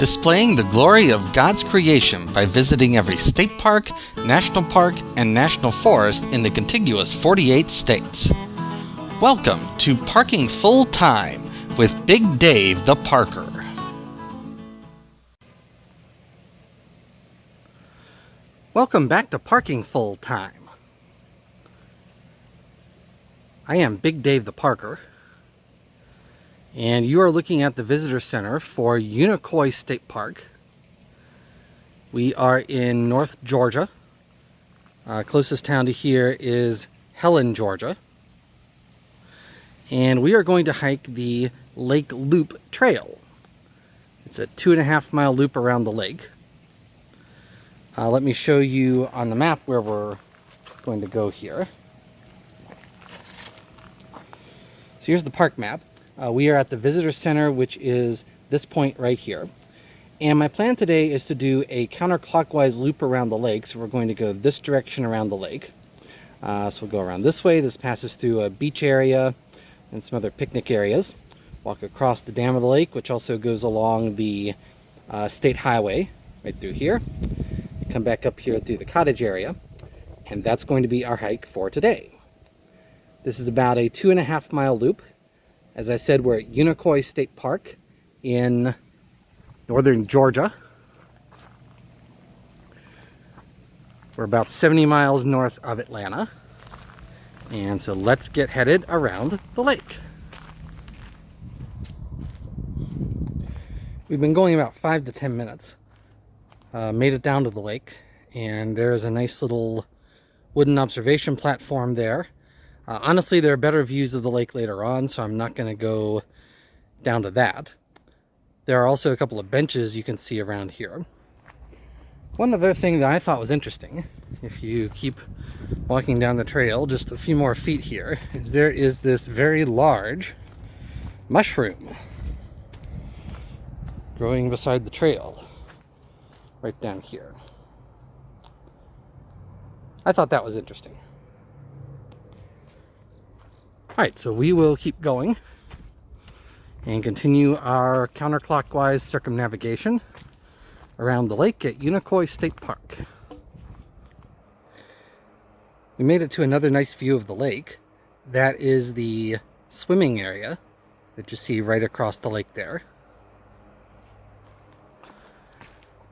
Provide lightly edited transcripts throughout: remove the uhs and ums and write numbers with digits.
displaying the glory of God's creation by visiting every state park, national park, and national forest in the contiguous 48 states. Welcome to Parking Full Time with Big Dave the Parker. Welcome back to Parking Full Time. I am Big Dave the Parker, and you are looking at the visitor center for Unicoi State Park. We are in North Georgia. Closest town to here is Helen, Georgia. And we are going to hike the Lake Loop Trail. It's a 2.5 mile loop around the lake. Let me show you on the map where we're going to go here. So here's the park map. We are at the visitor center, which is this point right here. And my plan today is to do a counterclockwise loop around the lake. So we're going to go this direction around the lake. So we'll go around this way. This passes through a beach area and some other picnic areas. Walk across the dam of the lake, which also goes along the state highway right through here. Come back up here through the cottage area. And that's going to be our hike for today. This is about a 2.5 mile loop. As I said, we're at Unicoi State Park in northern Georgia. We're about 70 miles north of Atlanta. And so let's get headed around the lake. We've been going about 5 to 10 minutes. Made it down to the lake, and there's a nice little wooden observation platform there. Honestly, there are better views of the lake later on, so I'm not going to go down to that. There are also a couple of benches you can see around here. One other thing that I thought was interesting, if you keep walking down the trail just a few more feet here, is there is this very large mushroom growing beside the trail right down here. I thought that was interesting. Alright, so we will keep going and continue our counterclockwise circumnavigation around the lake at Unicoi State Park. We made it to another nice view of the lake. That is the swimming area that you see right across the lake there.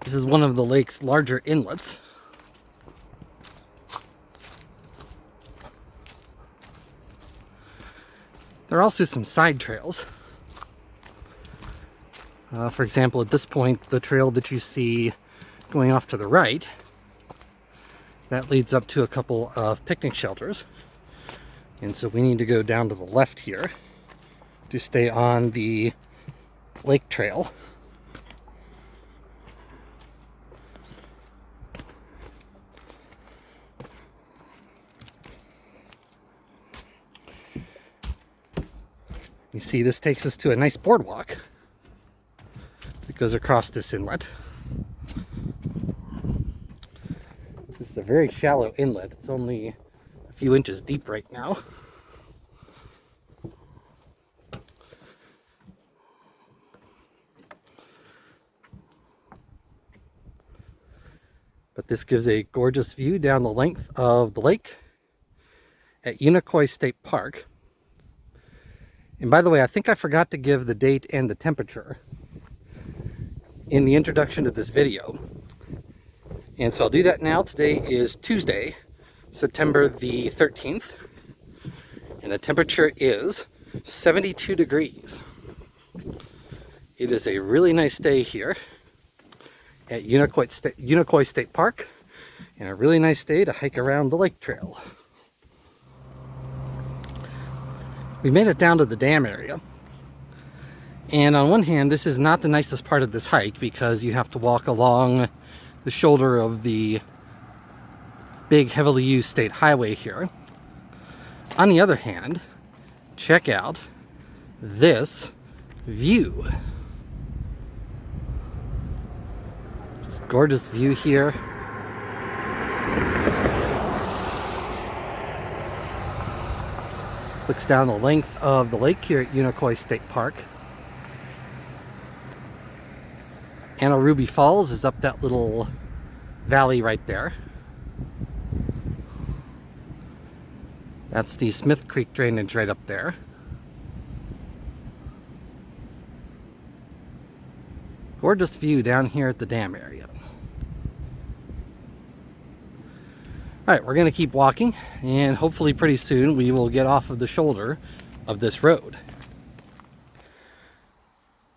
This is one of the lake's larger inlets. There are also some side trails. For example, at this point, the trail that you see going off to the right, that leads up to a couple of picnic shelters. And so we need to go down to the left here to stay on the lake trail. You see, this takes us to a nice boardwalk that goes across this inlet. This is a very shallow inlet. It's only a few inches deep right now. But this gives a gorgeous view down the length of the lake at Unicoi State Park. And by the way, I think I forgot to give the date and the temperature in the introduction to this video. And so I'll do that now. Today is Tuesday, September the 13th. And the temperature is 72 degrees. It is a really nice day here at Unicoi State Park. And a really nice day to hike around the lake trail. We made it down to the dam area, and on one hand this is not the nicest part of this hike because you have to walk along the shoulder of the big heavily used state highway here. On the other hand, check out this view. Just gorgeous view here. Looks down the length of the lake here at Unicoi State Park. Ruby Falls is up that little valley right there. That's the Smith Creek drainage right up there. Gorgeous view down here at the dam area. Alright, we're going to keep walking, and hopefully pretty soon we will get off of the shoulder of this road.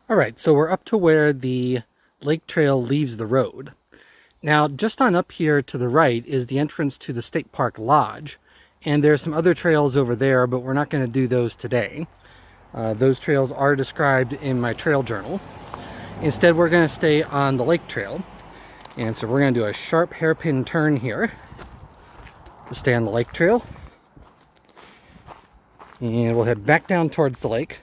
Alright, so we're up to where the lake trail leaves the road. Now, just on up here to the right is the entrance to the State Park Lodge. And there's some other trails over there, but we're not going to do those today. Those trails are described in my trail journal. Instead, we're going to stay on the lake trail. And so we're going to do a sharp hairpin turn here to stay on the lake trail. And we'll head back down towards the lake.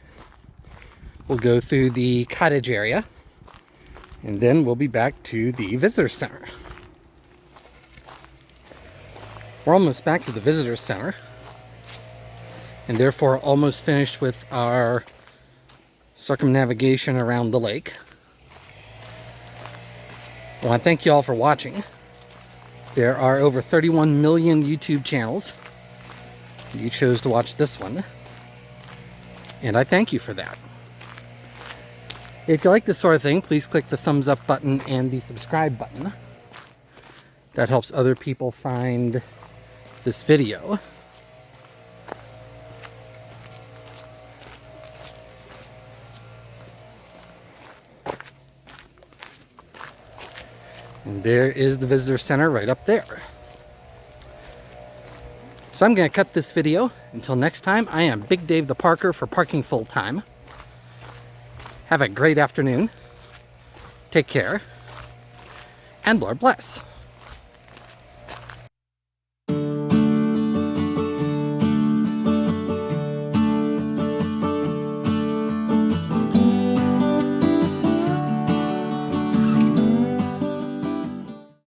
We'll go through the cottage area. And then we'll be back to the visitor center. We're almost back to the visitor center, and therefore almost finished with our circumnavigation around the lake. Well, I thank you all for watching. There are over 31 million YouTube channels. You chose to watch this one, and I thank you for that. If you like this sort of thing, please click the thumbs up button and the subscribe button. That helps other people find this video. And there is the visitor center right up there. So I'm going to cut this video. Until next time, I am Big Dave the Parker for Parking Full Time. Have a great afternoon. Take care. And Lord bless.